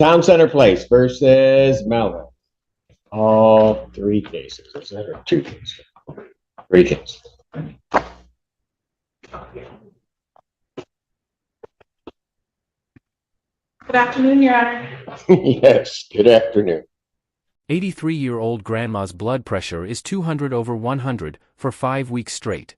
Town Center Place versus Melvin. All three cases. Is that or two cases? Three cases. Good afternoon, Your Honor. Yes, good afternoon. 83-year-old grandma's blood pressure is 200/100 for 5 weeks straight.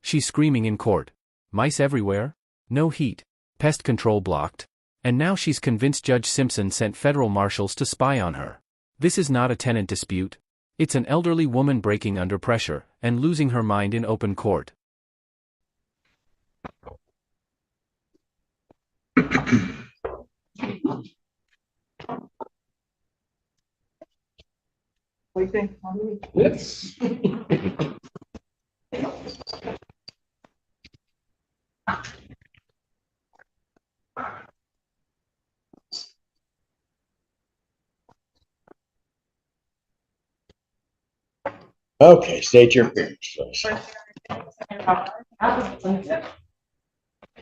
She's screaming in court. Mice everywhere, no heat, pest control blocked, and now she's convinced Judge Simpson sent federal marshals to spy on her. This is not a tenant dispute. It's an elderly woman breaking under pressure and losing her mind in open court. Yes. Okay, state your appearance, please.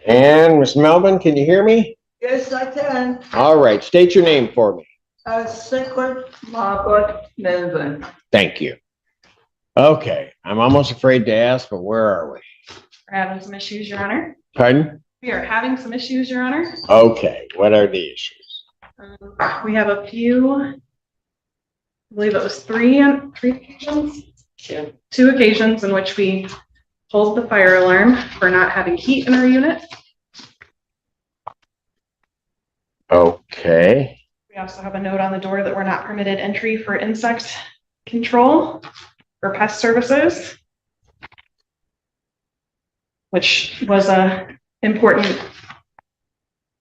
And Miss Melvin, can you hear me? Yes, I can. All right, state your name for me. Secret Margaret Melvin. Thank you. Okay, I'm almost afraid to ask, but where are we? We're having some issues, Your Honor. Pardon? We are having some issues, Your Honor. Okay, what are the issues? We have a few, I believe it was three occasions? Two occasions in which we pulled the fire alarm for not having heat in our unit. Okay. We also have a note on the door that we're not permitted entry for insect control or pest services, which was a important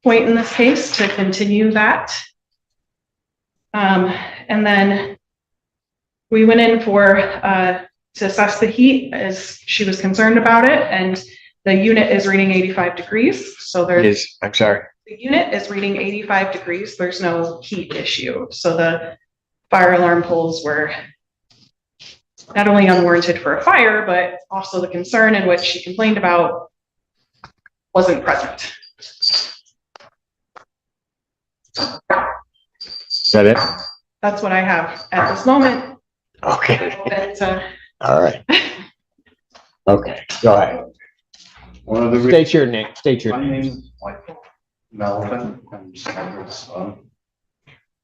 point in this case to continue that. And then we went in for to assess the heat as she was concerned about it, and the unit is reading 85 degrees. So I'm sorry. The unit is reading 85 degrees. There's no heat issue. So the fire alarm pulls were not only unwarranted for a fire, but also the concern in which she complained about wasn't present. Is that it? That's what I have at this moment. Okay. But, all right. Okay, go ahead. One of the State your name. State your my name. name is Michael Melvin. I'm Sandra's son.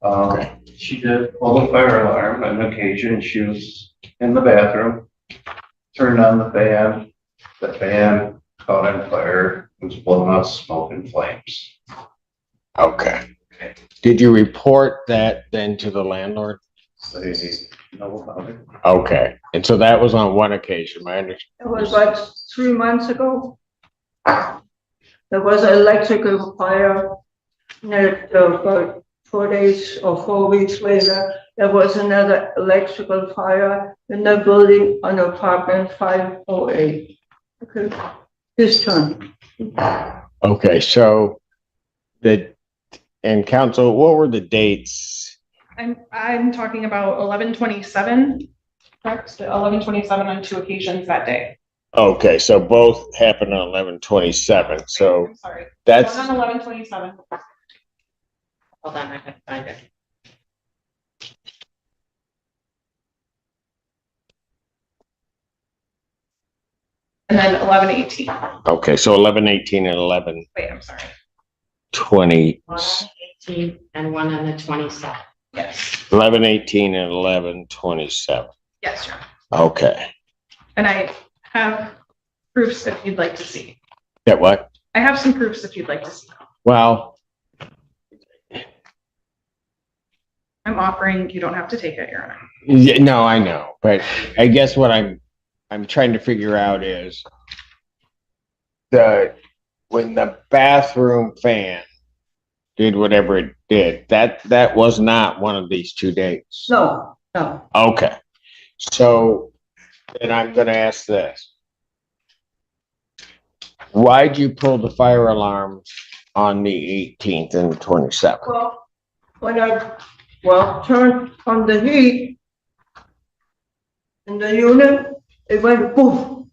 Okay. She did pull the fire alarm on an occasion. She was in the bathroom, turned on the fan. The fan caught on fire. It was blowing out smoke and flames. Okay. Did you report that then to the landlord? They know about it. Okay. And so that was on one occasion, my understanding. It was like 3 months ago. There was an electrical fire. And about 4 days or 4 weeks later, there was another electrical fire in the building on apartment 508. Okay, this turn. Okay, so and council, what were the dates? I'm talking about 11/27, correct? 11/27 on two occasions that day. Okay, so both happened on 11/27. So I'm sorry. that's One on 11/27. Hold on, I have to find it. And then 11/18. okay. So 11/18 and 11/20. Wait, I'm sorry. 18 and one on the 27th. Yes. 11/18 and 11/27. Yes, sure. Okay. And I have proofs if you'd like to see. That what? I have some proofs if you'd like to see. Well, I'm offering, you don't have to take it, Your Honor. yeah, no, I know, but I guess what I'm trying to figure out is when the bathroom fan did whatever it did, that was not one of these two dates. No, no. Okay. So then I'm going to ask this. Why'd you pull the fire alarm on the 18th and 27th? Well, when I turned on the heat in the unit, it went poof.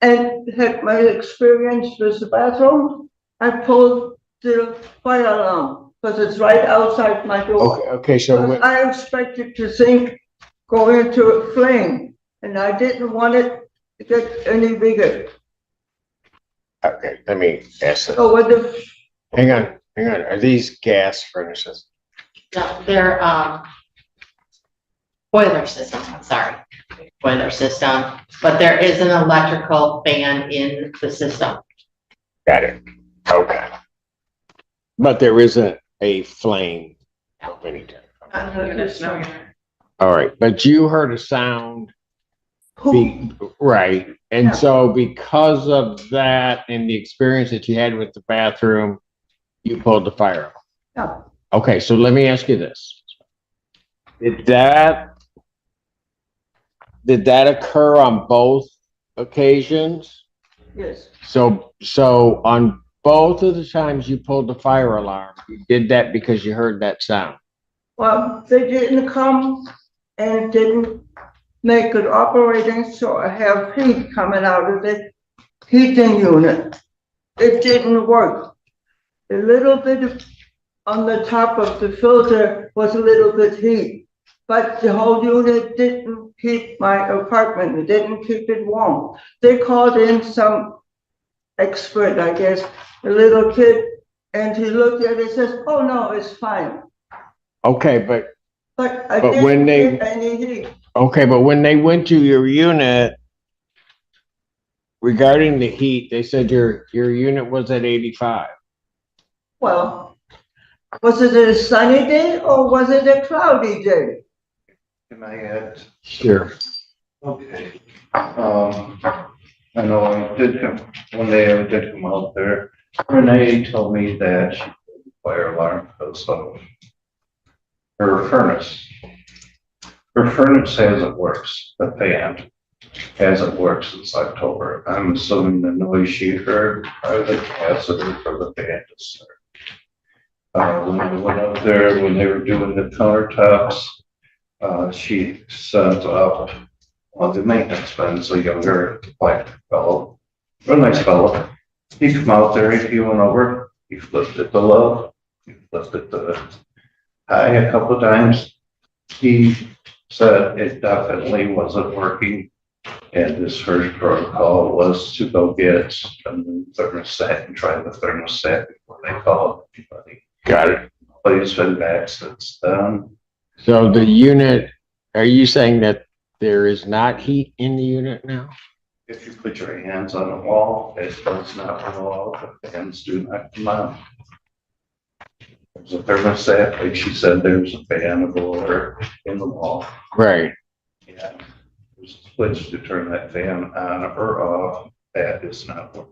And had my experience with the bathroom, I pulled the fire alarm. because it's right outside my door. Okay, so Because I expected to sink, go into a flame, and I didn't want it to get any bigger. okay, let me ask this. So with the, Hang on. Are these gas furnaces? No, they're, boiler system, I'm sorry. Boiler system, but there is an electrical fan in the system. Got it. Okay. But there isn't a flame of any type. There's no. All right, but you heard a sound, right? And Yeah. so because of that and the experience that you had with the bathroom, you pulled the fire off. yeah, Okay, so let me ask you this. Did that occur on both occasions? yes, So on both of the times you pulled the fire alarm, you did that because you heard that sound? well, they didn't come and didn't make it operating, so I have heat coming out of the heating unit. It didn't work. A little bit of, on the top of the filter was a little bit heat, but the whole unit didn't keep my apartment, it didn't keep it warm. They called in some expert, I guess, a little kid, and he looked at it and says, oh, no, it's fine. Okay, but But I But when didn't they- get any heat. Okay, but when they went to your unit regarding the heat, they said your unit was at 85. Well, was it a sunny day or was it a cloudy day? Can I add? Sure. Okay. I know I did come, one day I did come out there. Renee told me that she put the fire alarm because of her furnace. Her furnace hasn't worked, the fan hasn't worked since October. I'm assuming the noise she heard are the capacitor for the fan to start. When we went up there, when they were doing the countertops, she sent up one of the maintenance men's, a younger white fellow, a nice fellow. He come out there, he went over, he flipped it to low, he flipped it to high a couple of times. He said it definitely wasn't working. And his first protocol was to go get a new thermostat and try the thermostat before they called anybody. Got it. But he's been back since then. So the unit, are you saying that there is not heat in the unit now? If you put your hands on the wall, it does not blow out, the fans do not come on. There's a thermostat, like she said, there's a fan of blower in the wall. Right. Yeah. There's a switch to turn that fan on or off, that is not working.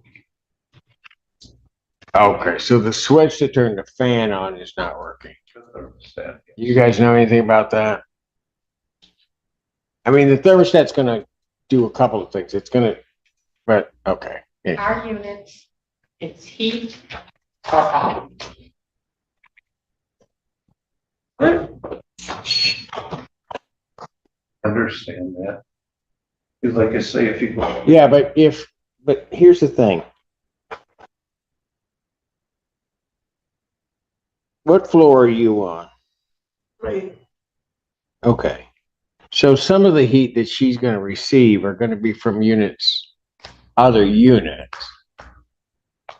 Okay, so the switch to turn the fan on is not working. The thermostat, You guys know anything about that? I mean, the thermostat's gonna do a couple of things. It's gonna, but, okay. Yeah. Our units, it's heat or off. Understand that. Because like I say, if you go. Yeah, but here's the thing. What floor are you on? Right. Okay. So some of the heat that she's gonna receive are gonna be from other units.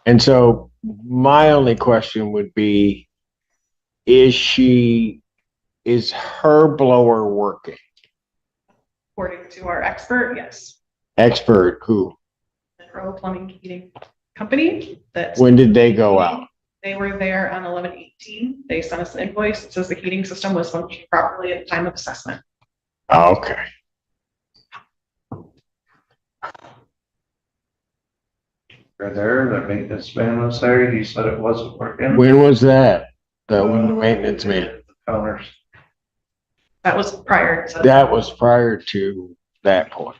And so my only question would be, is her blower working? According to our expert, yes. Expert who? Pro Plumbing Heating Company. When did they go out? They were there on 11/18. They sent us an invoice. It says the heating system was functioning properly at the time of assessment. Okay. Right there, the maintenance man was there, he said it wasn't working. When was that? When the maintenance man? The counters. That was prior to. That was prior to that point.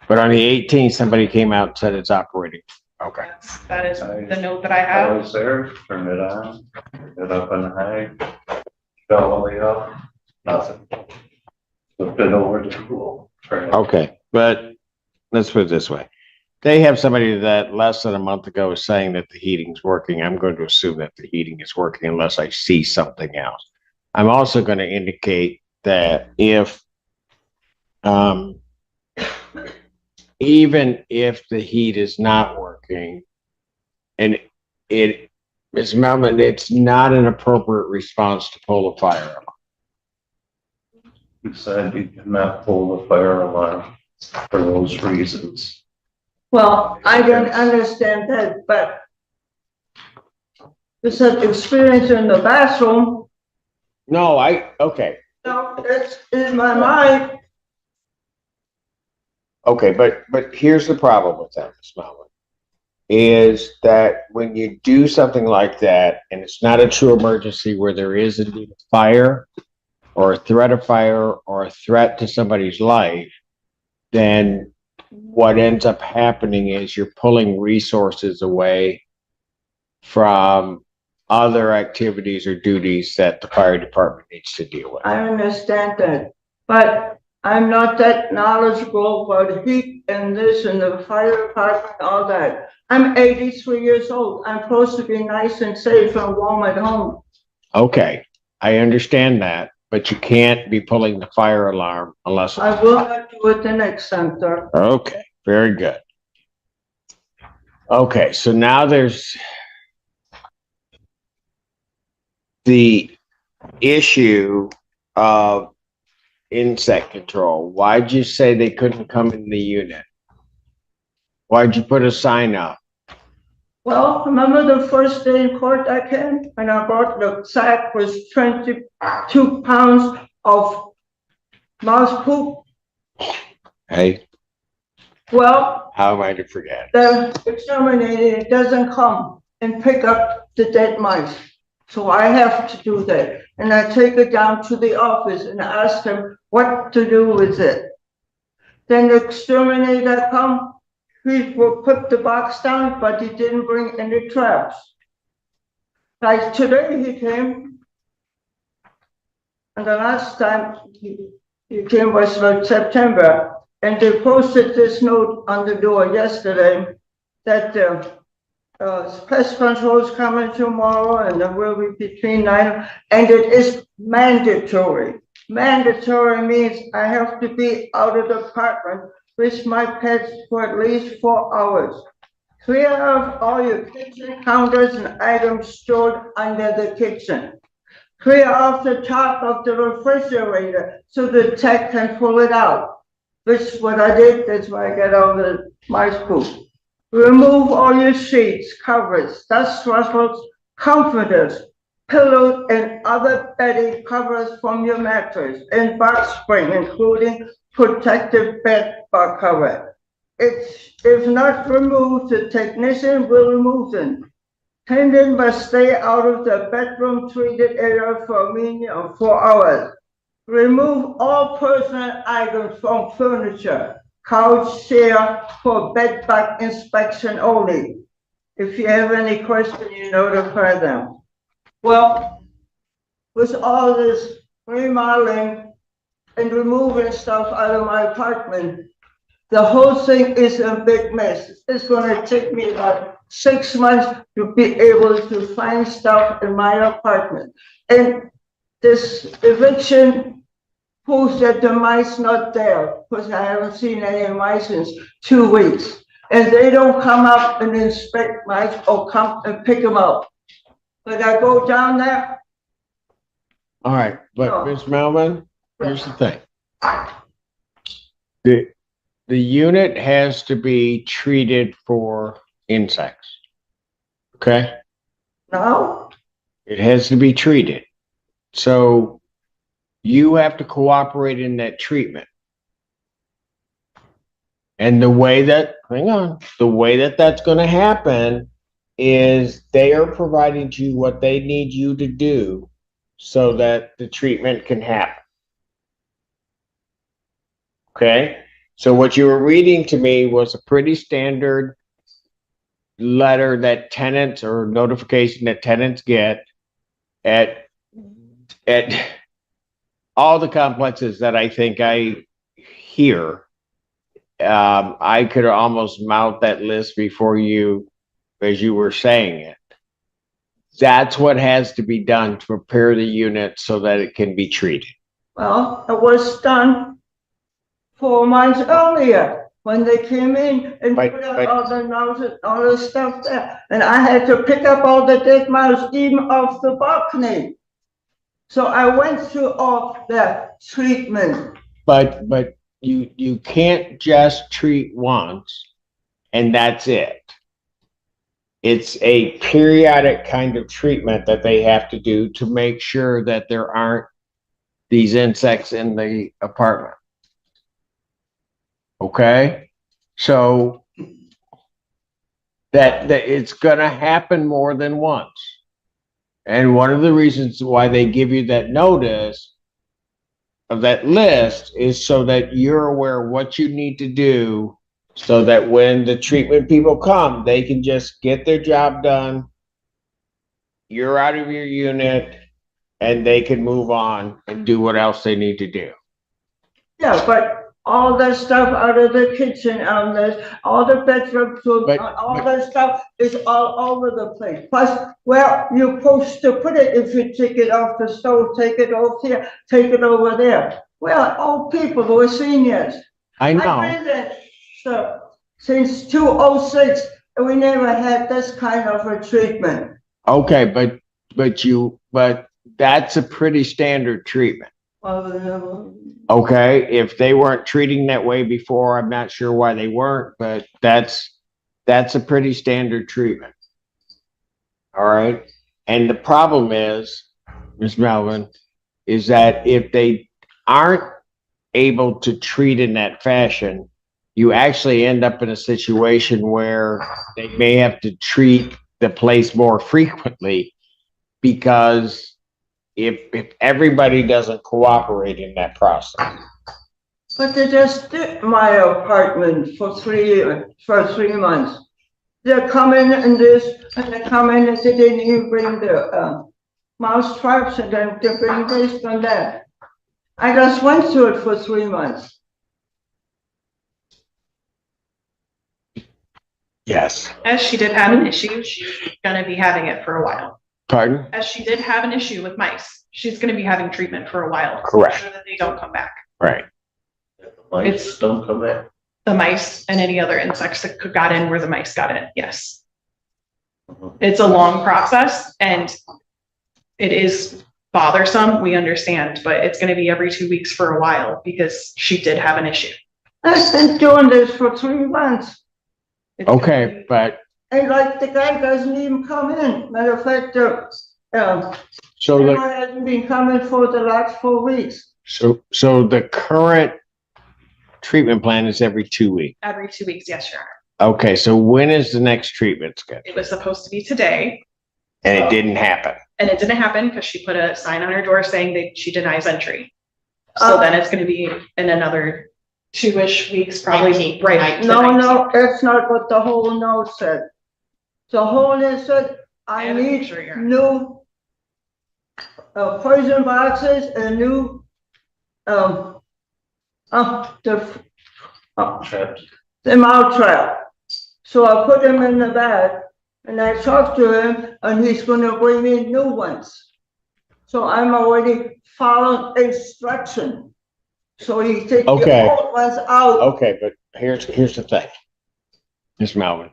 But on the 18th, somebody came out and said it's operating. Okay. That is the note that I I have. was there, turned it on, turned it up on high, fell all the way up, nothing. Flipped it over to cool. Turned it. Okay, but let's put it this way. they have somebody that less than a month ago was saying that the heating's working. I'm going to assume that the heating is working unless I see something else. I'm also going to indicate that if, even if the heat is not working, and Ms. Melman, it's not an appropriate response to pull a fire alarm. You said you cannot pull the fire alarm for those reasons. Well, I don't understand that, but you said experience in the bathroom. No, okay. No, that's in my mind. Okay, but here's the problem with that, Ms. Melman, is that when you do something like that, and it's not a true emergency where there is indeed a fire, or a threat of fire, or a threat to somebody's life, then what ends up happening is you're pulling resources away from other activities or duties that the fire department needs to deal with. I understand that, but I'm not that knowledgeable about heat and this and the fire department, all that. I'm 83 years old. I'm supposed to be nice and safe and warm at home. Okay, I understand that, but you can't be pulling the fire alarm unless. I will not do it the next time, sir. Okay, very good. Okay, so now there's the issue of insect control. Why'd you say they couldn't come in the unit? Why'd you put a sign up? Well, remember the first day in court I came and I brought the sack was 22 pounds of mouse poop? Hey, Well, how am I to forget? the exterminator doesn't come and pick up the dead mice. So I have to do that. And I take it down to the office and ask him what to do with it. Then the exterminator come, he will put the box down, but he didn't bring any traps. Like today he came, and the last time he came was about September, and they posted this note on the door yesterday that pest control is coming tomorrow, and there will be between 9, and it is mandatory. Mandatory means I have to be out of the apartment with my pets for at least 4 hours. Clear out all your kitchen counters and items stored under the kitchen. Clear off the top of the refrigerator so the tech can pull it out. Which is what I did, that's why I got all the mice poop. Remove all your sheets, covers, dust ruffles, comforters, pillows, and other bedding covers from your mattress and box spring, including protective bed bug cover. If not removed, the technician will remove them. Tenant must stay out of the bedroom treated area for a minimum of 4 hours. Remove all personal items from furniture, couch, chair for bed bug inspection only. If you have any question, you notify them. Well, with all this remodeling and removing stuff out of my apartment, the whole thing is a big mess. It's gonna take me about 6 months to be able to find stuff in my apartment. And this eviction proves that the mice not there, because I haven't seen any mice in 2 weeks. And they don't come up and inspect mice or come and pick them up. But I go down there. All right, but No. Ms. Melvin, here's the thing. The unit has to be treated for insects. Okay? No, It has to be treated. So you have to cooperate in that treatment. And the way that, hang on, the way that that's going to happen is they are providing you what they need you to do so that the treatment can happen. Okay? So what you were reading to me was a pretty standard letter that tenants or notification that tenants get at all the complexes that I think I hear I could almost mount that list before you, as you were saying it. That's what has to be done to prepare the unit so that it can be treated. Well, it was done 4 months earlier when they came in and But- put out but- all the notes, all the stuff there. And I had to pick up all the dead mouse even off the balcony. So I went through all that treatment. But you can't just treat once and that's it. It's a periodic kind of treatment that they have to do to make sure that there aren't these insects in the apartment. Okay? So that it's gonna happen more than once. And one of the reasons why they give you that notice of that list is so that you're aware what you need to do so that when the treatment people come, they can just get their job done. You're out of your unit and they can move on and do what else they need to do. Yeah, but all the stuff out of the kitchen, all the bedroom, But- all the stuff is all over the place. Plus, where you're supposed to put it, if you take it off the stove, take it off here, take it over there. Well, old people, we're seniors. I I've know, been there, so, since 2006, and we never had this kind of a treatment. okay, but that's a pretty standard treatment. Okay, if they weren't treating that way before, I'm not sure why they weren't, but that's a pretty standard treatment. All right, and the problem is, Ms. Melvin, is that if they aren't able to treat in that fashion, you actually end up in a situation where they may have to treat the place more frequently because if everybody doesn't cooperate in that process. But they just did my apartment for 3 months. They're coming and this, and they come in and they didn't even bring the, mouse traps, and then they bring this and that. I just went through it for 3 months. Yes. As she did have an issue, she's gonna be having it for a while. Pardon? As she did have an issue with mice, she's gonna be having treatment for a while. Correct. So that they don't come back. Right. Lights don't come back. The mice and any other insects that got in where the mice got in, yes. It's a long process and it is bothersome, we understand, but it's gonna be every 2 weeks for a while because she did have an issue. I've been doing this for 3 months, It's gonna Okay, be- but and like the guy doesn't even come in. Matter of fact, so the everyone hasn't been coming for the last 4 weeks. so the current treatment plan is every 2 weeks. Every 2 weeks, yes, Your Honor. Okay, so when is the next treatment scheduled? It was supposed to be today And it didn't happen. and it didn't happen because she put a sign on her door saying that she denies entry. So then it's gonna be in another 2-ish weeks, probably 19th, right. to No, 19th. no, that's not what the whole note said. The whole note said, I have a need picture here. new poison boxes and new, the Trapped. mouth trap. So I put them in the bag and I talked to him and he's gonna bring me new ones. So I'm already following instruction. So he takes Okay. the old ones out. Okay, but here's the thing. Ms. Melvin.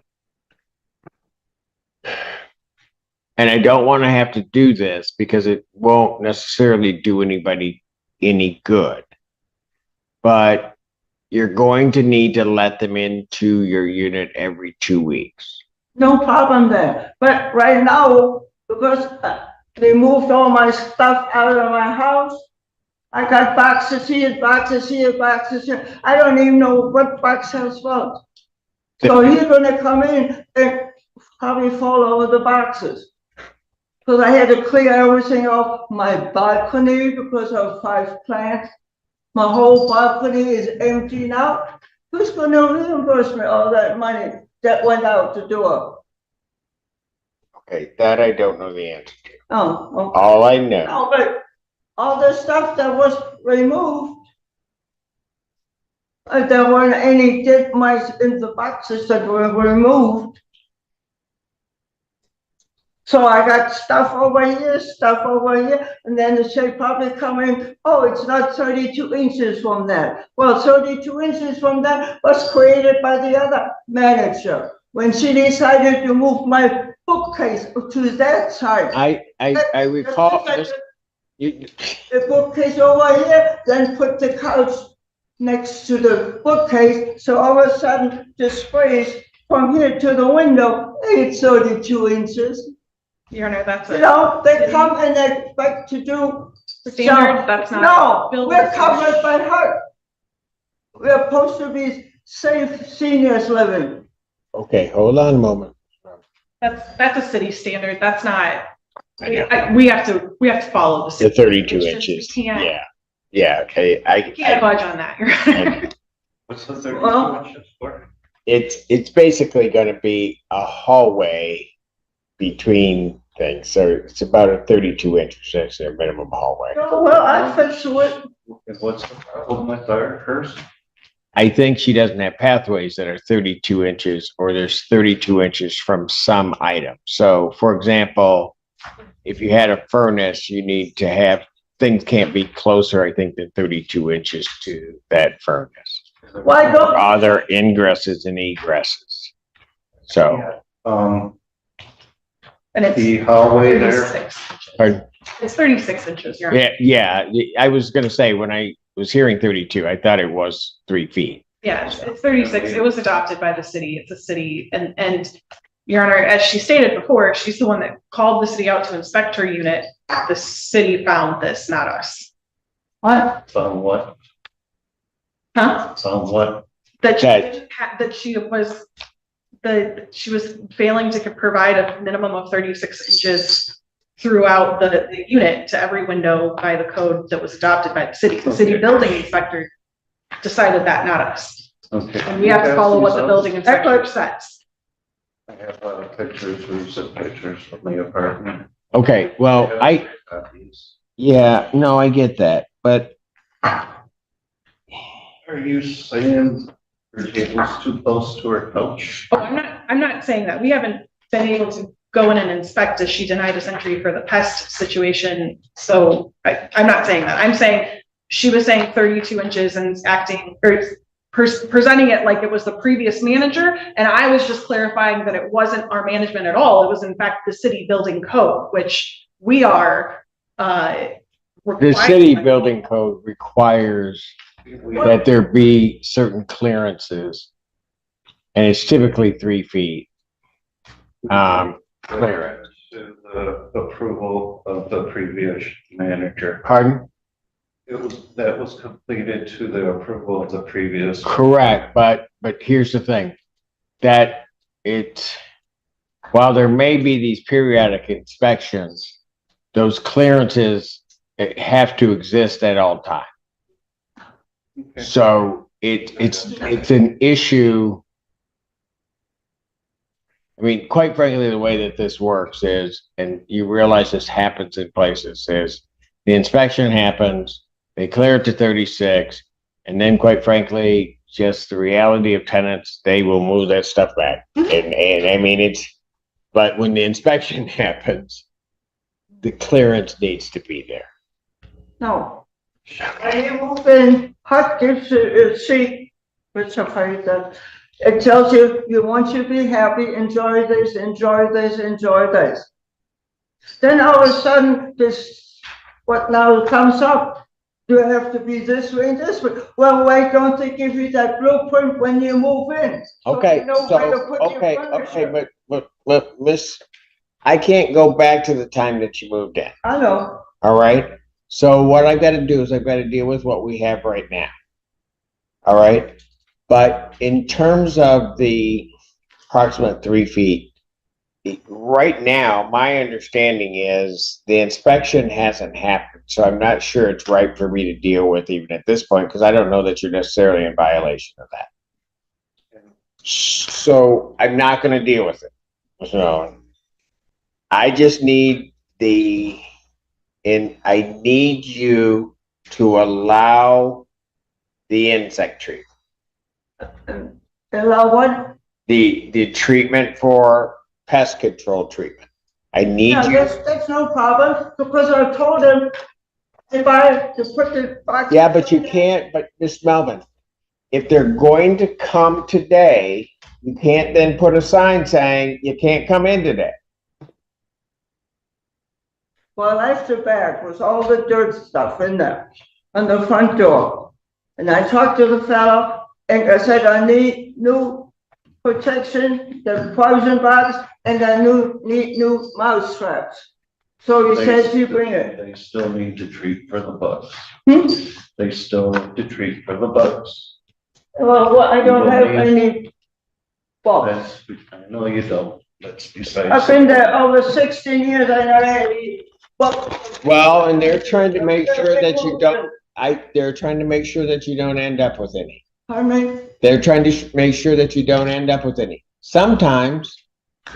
And I don't want to have to do this because it won't necessarily do anybody any good. But you're going to need to let them into your unit every 2 weeks. No problem there. But right now, because they moved all my stuff out of my house, I got boxes here, boxes here, boxes here. I don't even know what box has what. So he's gonna come in and probably fall over the boxes. Because I had to clear everything off my balcony because of 5 plants. My whole balcony is empty now. Who's gonna reimburse me all that money that went out the door? Okay, that I don't know the answer to. Oh, okay. All I know, No, but all the stuff that was removed, There weren't any dead mice in the boxes that were removed. So I got stuff over here, and then they say probably come in, oh, it's not 32 inches from that. Well, 32 inches from that was created by the other manager. When she decided to move my bookcase to that side. I recall, you, The bookcase over here, then put the couch next to the bookcase, so all of a sudden the space from here to the window, it's 32 inches. Your Honor, that's You a know, they come and they expect to do. standard, that's not. No, building we're covered by her. We're supposed to be safe seniors living. okay, hold on a moment. That's a city standard, that's not, I know. we have to follow the The city. 32 It's just- inches, we can't- yeah, yeah, okay, Can't budge on that, Your Honor. What's the 32 Well- inches for? it's basically gonna be a hallway between things, so it's about a 32 inches, that's their minimum hallway. Well, I fix it. And what's the problem with hers? I think she doesn't have pathways that are 32 inches, or there's 32 inches from some item. So, for example, if you had a furnace, you need to have, things can't be closer, I think, than 32 inches to that furnace. Why Or don't, other ingresses and egresses. So, And it's The hallway there, 36. pardon? It's 36 inches, Your Honor. Yeah, I was gonna say, when I was hearing 32, I thought it was 3 feet. Yeah, it's 36. It was adopted by the city. It's a city, and Your Honor, as she stated before, she's the one that called the city out to inspect her unit. The city found this, not us. what? found what? Huh? Found what? That she That- didn't that she was failing to provide a minimum of 36 inches throughout the unit to every window by the code that was adopted by the city. The city building inspector decided that, not us. Okay. And we have to follow what the building inspector says. I have pictures, recent pictures of my apartment. Okay, well, Copies. yeah, no, I get that, but Are you saying your table's too close to her couch? Oh, I'm not saying that. We haven't been able to go in and inspect as she denied us entry for the pest situation. So I'm not saying that. I'm saying she was saying 32 inches and acting or presenting it like it was the previous manager. And I was just clarifying that it wasn't our management at all. It was in fact the city building code, which we are, the required city by- building code requires We that there be certain clearances. And it's typically 3 feet. clearance to the approval of the previous manager. Pardon? That was completed to the approval of the previous. Correct, but here's the thing, that while there may be these periodic inspections, those clearances have to exist at all times. Okay. So it's an issue. I mean, quite frankly, the way that this works is, and you realize this happens in places, is the inspection happens, they clear it to 36, and then quite frankly, just the reality of tenants, they will move that stuff back. And I mean, but when the inspection happens, the clearance needs to be there. No. When you move in, HUD gives you a sheet, which I find that it tells you, you want to be happy, enjoy this, enjoy this, enjoy this. Then all of a sudden, this, what now comes up, you have to be this way and this way. Well, why don't they give you that blueprint when you move in? So Okay, you know where to so, put your okay, furniture. but Miss, I can't go back to the time that you moved in, I know, all right? So what I've got to do is I've got to deal with what we have right now. All right? But in terms of the approximate 3 feet, right now, my understanding is the inspection hasn't happened, so I'm not sure it's right for me to deal with even at this point, because I don't know that you're necessarily in violation of that. So I'm not going to deal with it. So I just need I need you to allow the insect treatment. Allow what? The treatment for pest control treatment. I need Yeah, you. that's no problem, because I told him if I to put the box. Yeah, but you can't, but Miss Melvin, if they're going to come today, you can't then put a sign saying you can't come in today. Well, I left the bag with all the dirt stuff in there on the front door. And I talked to the fellow and I said, I need new protection, the poison box, and I need new mouse traps. So he says you bring it. They still need to treat for the bugs. Hmm? They still need to treat for the bugs. Well, I don't have any bugs. I know you don't, that's besides. I've been there over 16 years, I never had any bugs. Well, and they're trying to make sure that you don't, they're trying to make sure that you don't end up with any. Pardon me? They're trying to make sure that you don't end up with any. Sometimes,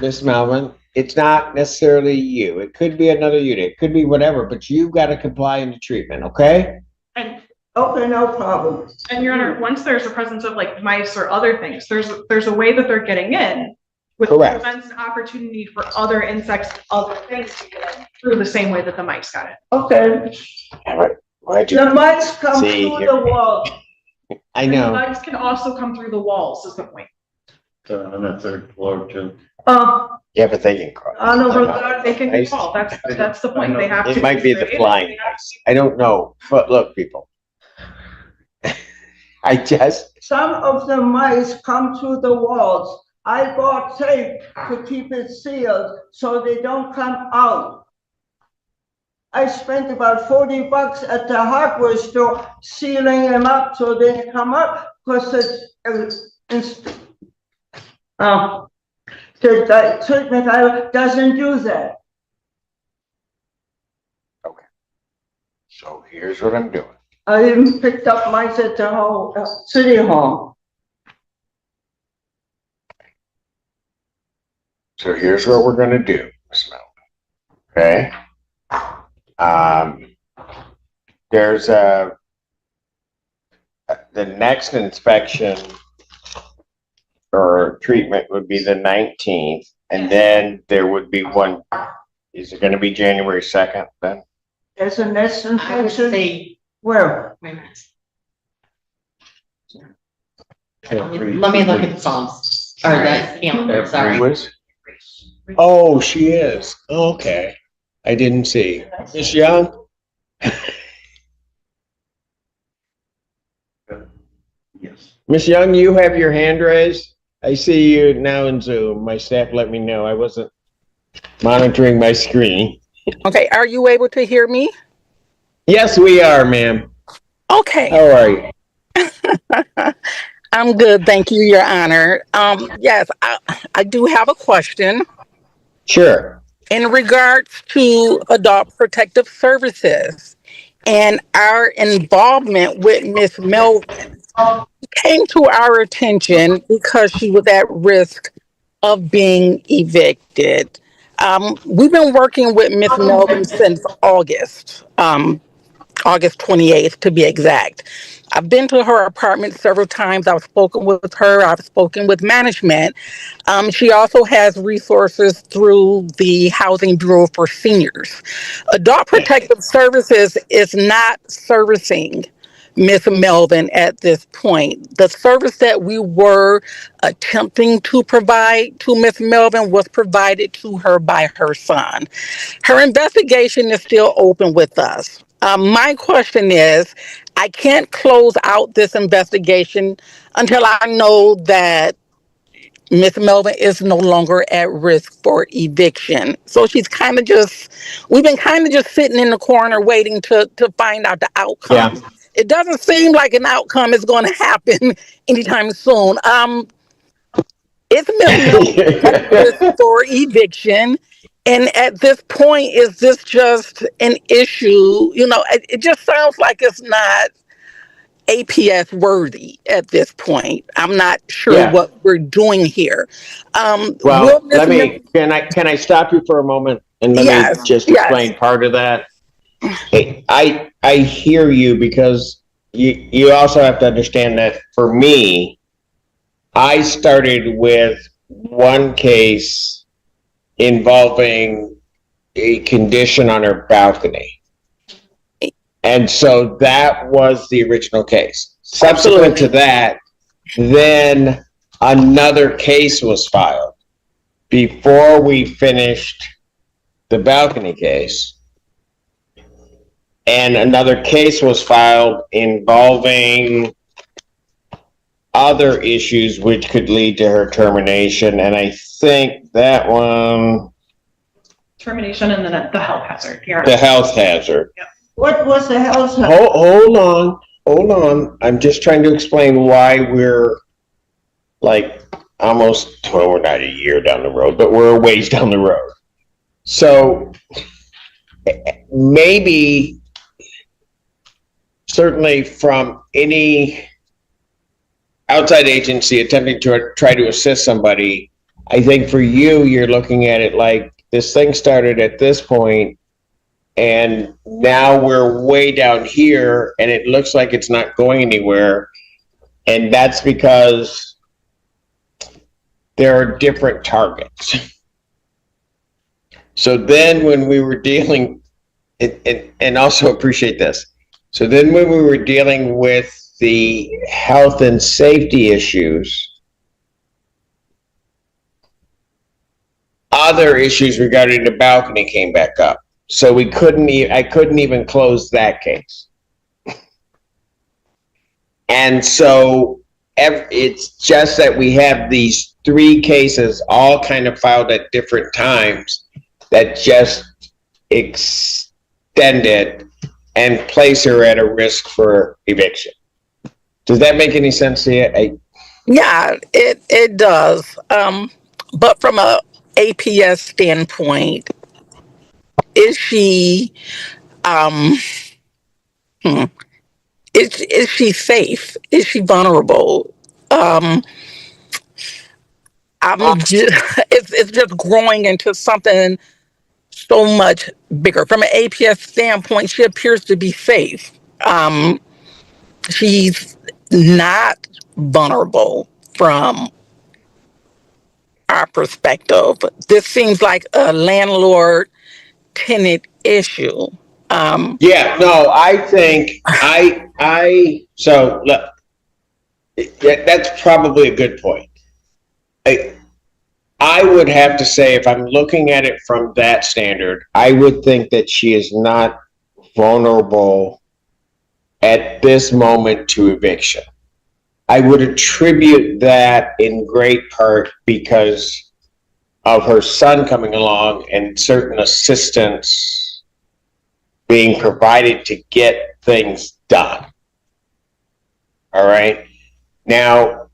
Miss Melvin, it's not necessarily you. It could be another unit. It could be whatever, but you've got to comply in the treatment, okay? And, Okay, no problem. and Your Honor, once there's a presence of like mice or other things, there's a way that they're getting in. Which Correct. prevents an opportunity for other insects, other things to get in through the same way that the mice got in. Okay, Why'd you? the mice come See, through here- the wall. I And know. Mice can also come through the walls is the point. On the third floor too. Yeah, but they can crawl. I know, but They can Mice. crawl, that's the point, they have to. It might be the straight. flying mice. I don't know, but look, people. I just, some of the mice come through the walls. I bought tape to keep it sealed so they don't come out. I spent about $40 at the hardware store sealing them up so they come up, because the treatment doesn't do that. so here's what I'm doing. I even picked up mice at the whole city hall. So here's what we're gonna do, Miss Melvin. Okay? There's the next inspection or treatment would be the 19th, and then there would be one, is it gonna be January 2nd then? There's a nest I would infection. say, Where? wait a minute. Let me look at the phones, or the calendar, sorry. Who is? Oh, she is. Okay. I didn't see. Miss Young? Yes. Miss Young, you have your hand raised. I see you now in Zoom. My staff let me know I wasn't monitoring my screen. Okay, are you able to hear me? Yes, we are, ma'am. Okay, How are you? I'm good, thank you, Your Honor. Yes, I do have a question Sure. in regards to Adult Protective Services and our involvement with Miss Melvin. It came to our attention because she was at risk of being evicted. We've been working with Miss Melvin since August. August 28th to be exact. I've been to her apartment several times. I've spoken with her. I've spoken with management. She also has resources through the Housing Bureau for Seniors. Adult Protective Services is not servicing Miss Melvin at this point. The service that we were attempting to provide to Miss Melvin was provided to her by her son. Her investigation is still open with us. My question is, I can't close out this investigation until I know that Miss Melvin is no longer at risk for eviction. So she's kind of just, we've been kind of just sitting in the corner waiting to find out the outcome. Yeah. It doesn't seem like an outcome is going to happen anytime soon. Is Miss Melvin at risk for eviction? And at this point, is this just an issue? You know, it just sounds like it's not APS worthy at this point. I'm not sure Yeah. what we're doing here. Well, will Miss let me, can I stop you for a moment and let Yes, me just yes. explain part of that? Hey, I hear you because you also have to understand that for me, I started with one case involving a condition on her balcony. And so that was the original case. Subsequent to that, then another case was filed before we finished the balcony case. And another case was filed involving other issues which could lead to her termination. And I think that one, Termination and then the health hazard. Yeah. the health hazard. What was the health? Hold on. I'm just trying to explain why we're like almost, well, we're not a year down the road, but we're a ways down the road. So maybe, certainly from any outside agency attempting to try to assist somebody, I think for you, you're looking at it like this thing started at this point, and now we're way down here, and it looks like it's not going anywhere. And that's because there are different targets. So then when we were dealing, and also appreciate this. So then when we were dealing with the health and safety issues, other issues regarding the balcony came back up. So I couldn't even close that case. And so it's just that we have these 3 cases all kind of filed at different times that just extend it and place her at a risk for eviction. Does that make any sense to you? Yeah, it does. But from a APS standpoint, is she is she safe? Is she vulnerable? It's just growing into something so much bigger. From an APS standpoint, she appears to be safe. She's not vulnerable from our perspective. This seems like a landlord tenant issue. Yeah, no, I think so look, that's probably a good point. I would have to say, if I'm looking at it from that standard, I would think that she is not vulnerable at this moment to eviction. I would attribute that in great part because of her son coming along and certain assistance being provided to get things done. All right. Now,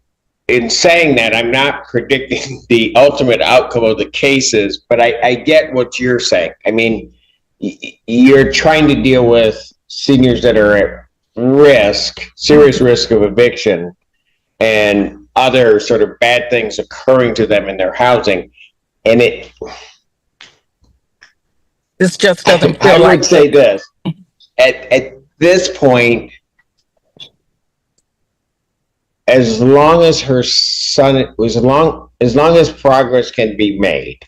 in saying that, I'm not predicting the ultimate outcome of the cases, but I get what you're saying. I mean, you're trying to deal with seniors that are at risk, serious risk of eviction, and other sort of bad things occurring to them in their housing. And this just doesn't feel I like would say this. At this point, as long as her son, as long as progress can be made,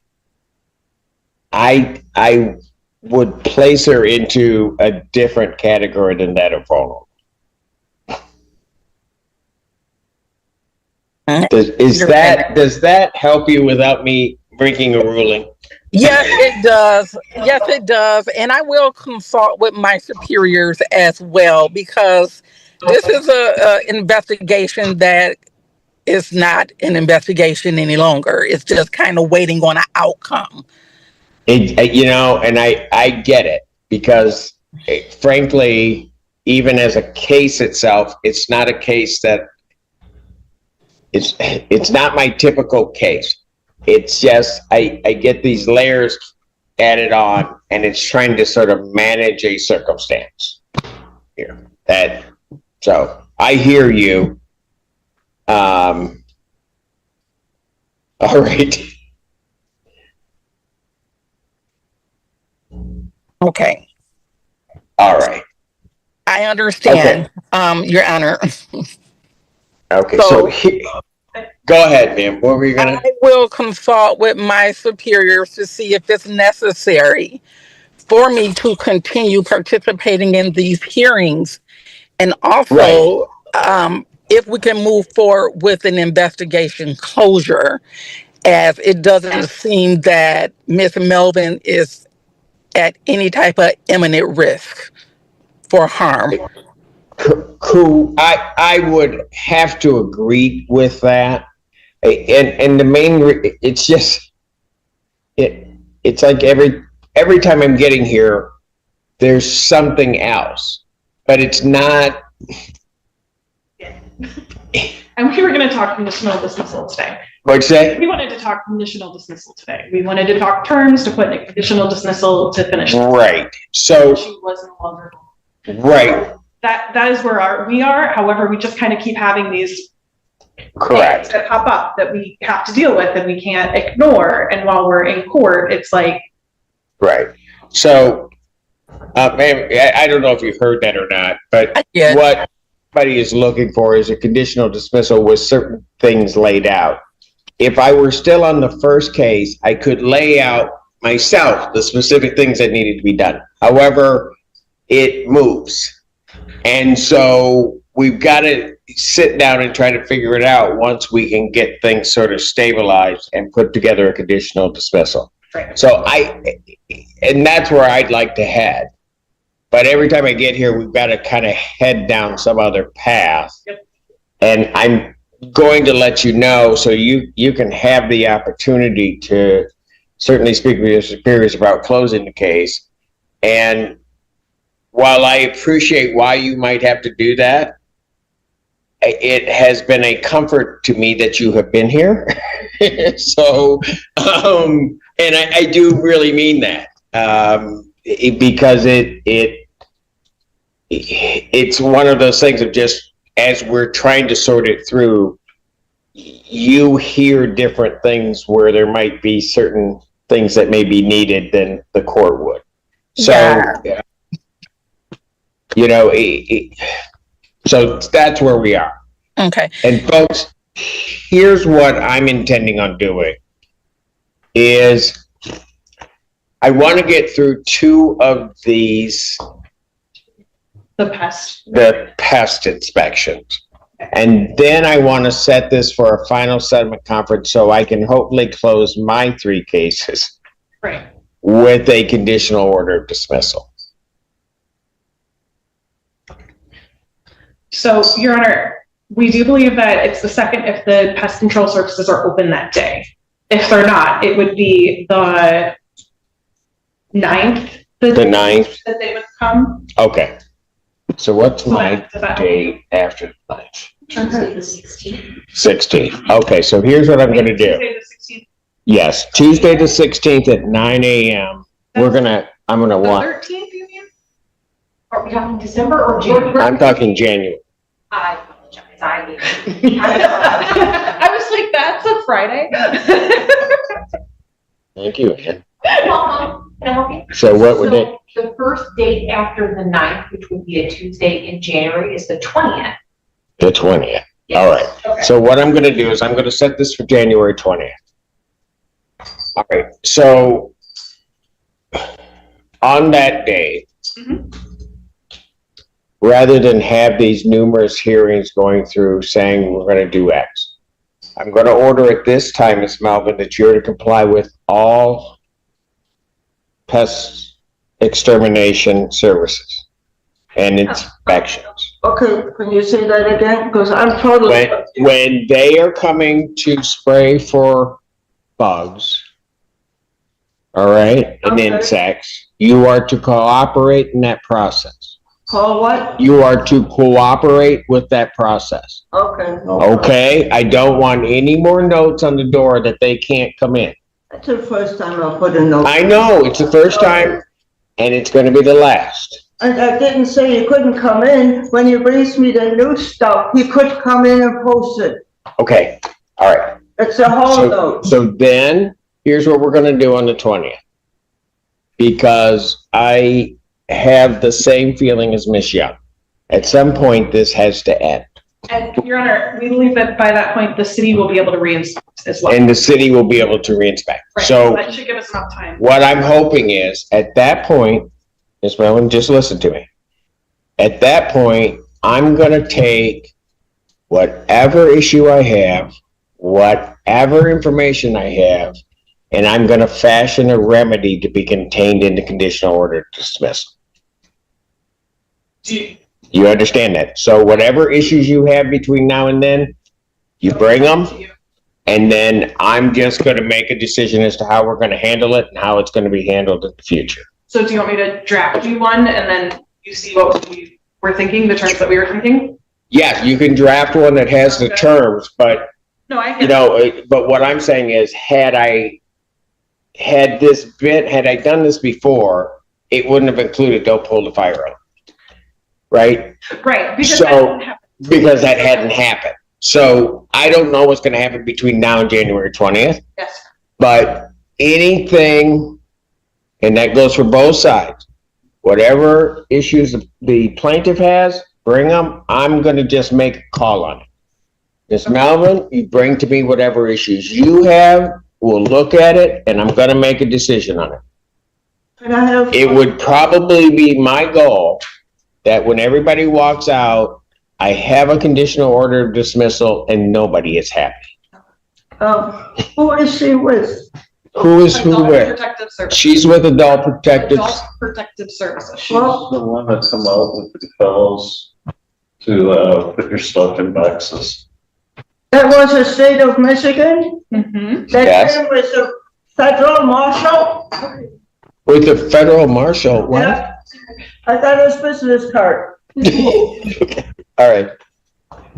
I would place her into a different category than that of vulnerable. Does that help you without me breaking a ruling? Yes, it does. Yes, it does. And I will consult with my superiors as well, because this is a investigation that is not an investigation any longer. It's just kind of waiting on an outcome. And I get it, because frankly, even as a case itself, it's not a case that it's not my typical case. It's just I get these layers added on, and it's trying to sort of manage a circumstance here. So I hear you. All right. Okay. All right. I understand, Your Honor. Okay. So- Go ahead, ma'am. What were you gonna? I will consult with my superiors to see if it's necessary for me to continue participating in these hearings, and also if we can move forward with an investigation closure, as it doesn't seem that Miss Melvin is at any type of imminent risk for harm. Cool. I would have to agree with that. And the main, it's just, it's like every time I'm getting here, there's something else, but it's not. And we were gonna talk conditional dismissal today. What'd you say? We wanted to talk conditional dismissal today. We wanted to talk terms to put in a conditional dismissal to finish. Right. So. She was no longer. Right. That is where we are. However, we just kind of keep having these Correct. things that pop up that we have to deal with and we can't ignore. And while we're in court, it's like. Right. So, ma'am, I don't know if you heard that or not, but Yeah. what everybody is looking for is a conditional dismissal with certain things laid out. If I were still on the first case, I could lay out myself the specific things that needed to be done. However, it moves. And so we've got to sit down and try to figure it out once we can get things sort of stabilized and put together a conditional dismissal. Right. So and that's where I'd like to head. But every time I get here, we've got to kind of head down some other path. Yep. And I'm going to let you know so you can have the opportunity to certainly speak with your superiors about closing the case. And while I appreciate why you might have to do that, it has been a comfort to me that you have been here. So, and I do really mean that, because it's one of those things of just, as we're trying to sort it through, you hear different things where there might be certain things that may be needed than the court would. So, Yeah. You know, so that's where we are. Okay. And folks, here's what I'm intending on doing is I want to get through two of these, The pest. the pest inspections. And then I want to set this for a final settlement conference so I can hopefully close my 3 cases Right. with a conditional order of dismissal. So, Your Honor, we do believe that it's the second if the pest control services are open that day. If they're not, it would be the 9th. The 9th? That they would come. Okay. So what's my Does that- date after the 9th? Tuesday the 16th. 16th. Okay, so here's what I'm going to do. Tuesday the 16th. Yes, Tuesday the 16th at 9 a.m. I'm going to The want, 13th, you mean? Are we talking December or January? I'm talking January. I apologize, I mean. I was like, that's a Friday. Thank you, Ann. Can I help you? So what would it, So the first date after the 9th, which would be a Tuesday in January, is the 20th. the 20th? All right. Okay. So what I'm going to do is I'm going to set this for January 20th. All right. So on that day, Mhm. rather than have these numerous hearings going through saying we're going to do X, I'm going to order at this time, Ms. Melvin, that you're to comply with all pest extermination services and inspections. Okay, can you say that again? Because I'm totally. When they are coming to spray for bugs, all right, and Okay. insects, you are to cooperate in that process. Call what? You are to cooperate with that process. Okay. Okay? I don't want any more notes on the door that they can't come in. That's the first time I put a note. I know, it's the first time, and it's gonna be the last. And I didn't say you couldn't come in. When you brings me the new stuff, you could come in and post it. Okay, all right. It's a whole note. So then, here's what we're gonna do on the 20th. Because I have the same feeling as Miss Young. At some point, this has to end. And Your Honor, we believe that by that point, the city will be able to reinspect as well. And the city will be able to reinspect. Right, So that should give us enough time. what I'm hoping is, at that point, Ms. Mellon, just listen to me. At that point, I'm gonna take whatever issue I have, whatever information I have, and I'm gonna fashion a remedy to be contained in the conditional order dismissal. You understand that? So whatever issues you have between now and then, you bring them, and then I'm just gonna make a decision as to how we're gonna handle it and how it's gonna be handled in the future. So do you want me to draft you one and then you see what we were thinking, the terms that we were thinking? Yes, you can draft one that has the terms, but No, I you get it. know, but what I'm saying is, had I done this before, it wouldn't have included don't pull the firearm. Right? Right, because So- that didn't happen. Because that hadn't happened. So I don't know what's gonna happen between now and January 20th, Yes. but anything, and that goes for both sides, whatever issues the plaintiff has, bring them. I'm gonna just make a call on it. Ms. Melvin, you bring to me whatever issues you have, we'll look at it, and I'm gonna make a decision on it. And I have. It would probably be my goal that when everybody walks out, I have a conditional order of dismissal and nobody is happy. Who is she with? Who is who Adult with? Protective Services. She's with Adult Protective. Adult Protective Services. She's the one that come out with the fellows to, put your stuff in boxes. That was the state of Michigan? Mm-hmm. That Yes. name was the federal marshal? With the federal marshal, what? Yeah. I got his business card. All right.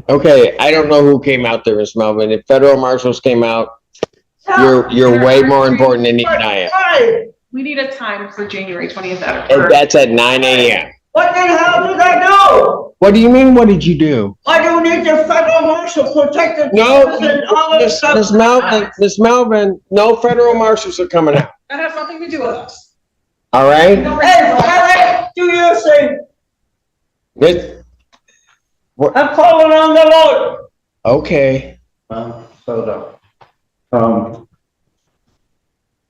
Okay, I don't know who came out there, Ms. Melvin. If federal marshals came out, you're way more important than even I am. Why? We need a time for January 20th. And that's at 9 a.m. What the hell did I do? What do you mean, what did you do? I don't need the federal marshal protected. No, and all that Ms. stuff. Ms. Melvin, no federal marshals are coming out, That has nothing to do with us. all right? Hey, Kelly, do your thing. It- I'm calling on the Lord. Okay,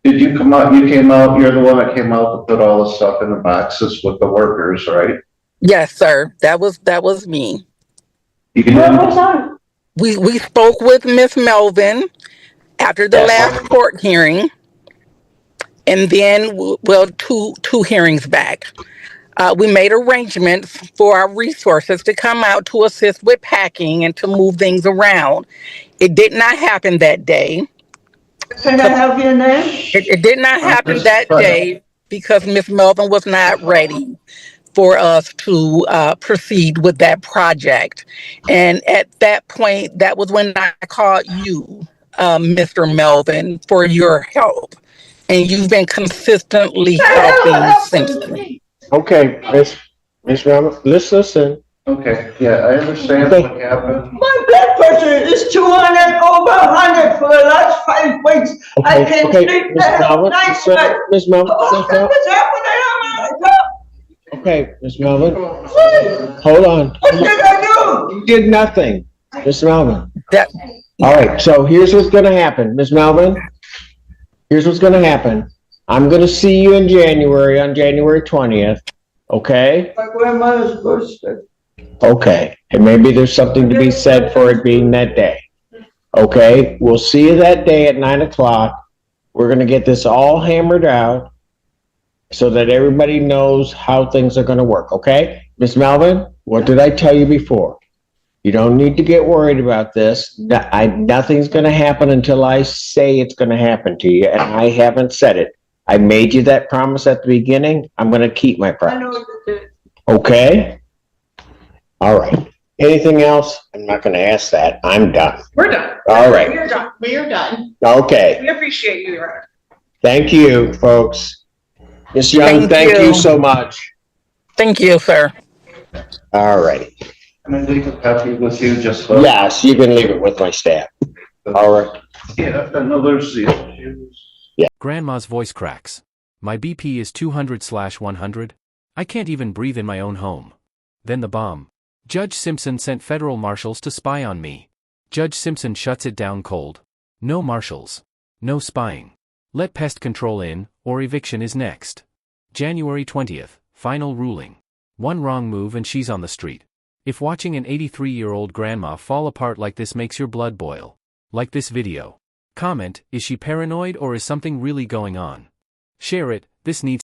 Did you come out, you came out, you're the one that came out to put all the stuff in the boxes with the workers, right? Yes, sir. That was me. You What didn't, was I? We spoke with Miss Melvin after the Yes. last court hearing, and then two hearings back. We made arrangements for our resources to come out to assist with packing and to move things around. It did not happen that day. Can I have your name? It did not happen that day because Miss Melvin was not ready for us to proceed with that project. And at that point, that was when I called you, Mr. Melvin, for your help. And you've been consistently helping since then. okay, Ms. Melvin, let's listen. okay, yeah, I understand what happened. My blood pressure is 200 over 100 for the last 5 weeks. I Okay, can't okay, sleep Ms. at Melvin, night. Ms. Melvin, What is happening? okay, Ms. Melvin, hold on. What did I do? You did nothing, Ms. Melvin. That All right, so here's what's gonna happen, Ms. Melvin. Here's what's gonna happen. I'm gonna see you in January, on January 20th, okay? My grandmother's birthday. Okay, and maybe there's something to be said for it being that day. Okay, we'll see you that day at 9 o'clock. We're gonna get this all hammered out so that everybody knows how things are gonna work, okay? Ms. Melvin, what did I tell you before? You don't need to get worried about this. Nothing's gonna happen until I say it's gonna happen to you, and I haven't said it. I made you that promise at the beginning. I'm gonna keep my I promise, know you did. okay? All right. Anything else? I'm not gonna ask that. I'm done. We're done. All right. We're done. We are done. Okay. We appreciate you, Your Honor. Thank you, folks. Ms. Young, Thank thank you. you so much. Thank you, sir. All right. Can I leave a copy with you just so? Yes, you can leave it with my staff. All right. Yeah, I know there's the issues. Grandma's voice cracks. My BP is 200/100. I can't even breathe in my own home. Then the bomb. Judge Simpson sent federal marshals to spy on me. Judge Simpson shuts it down cold. No marshals. No spying. Let pest control in, or eviction is next. January 20th, final ruling. One wrong move and she's on the street. If watching an 83-year-old grandma fall apart like this makes your blood boil, like this video. Comment, is she paranoid or is something really going on? Share it, this needs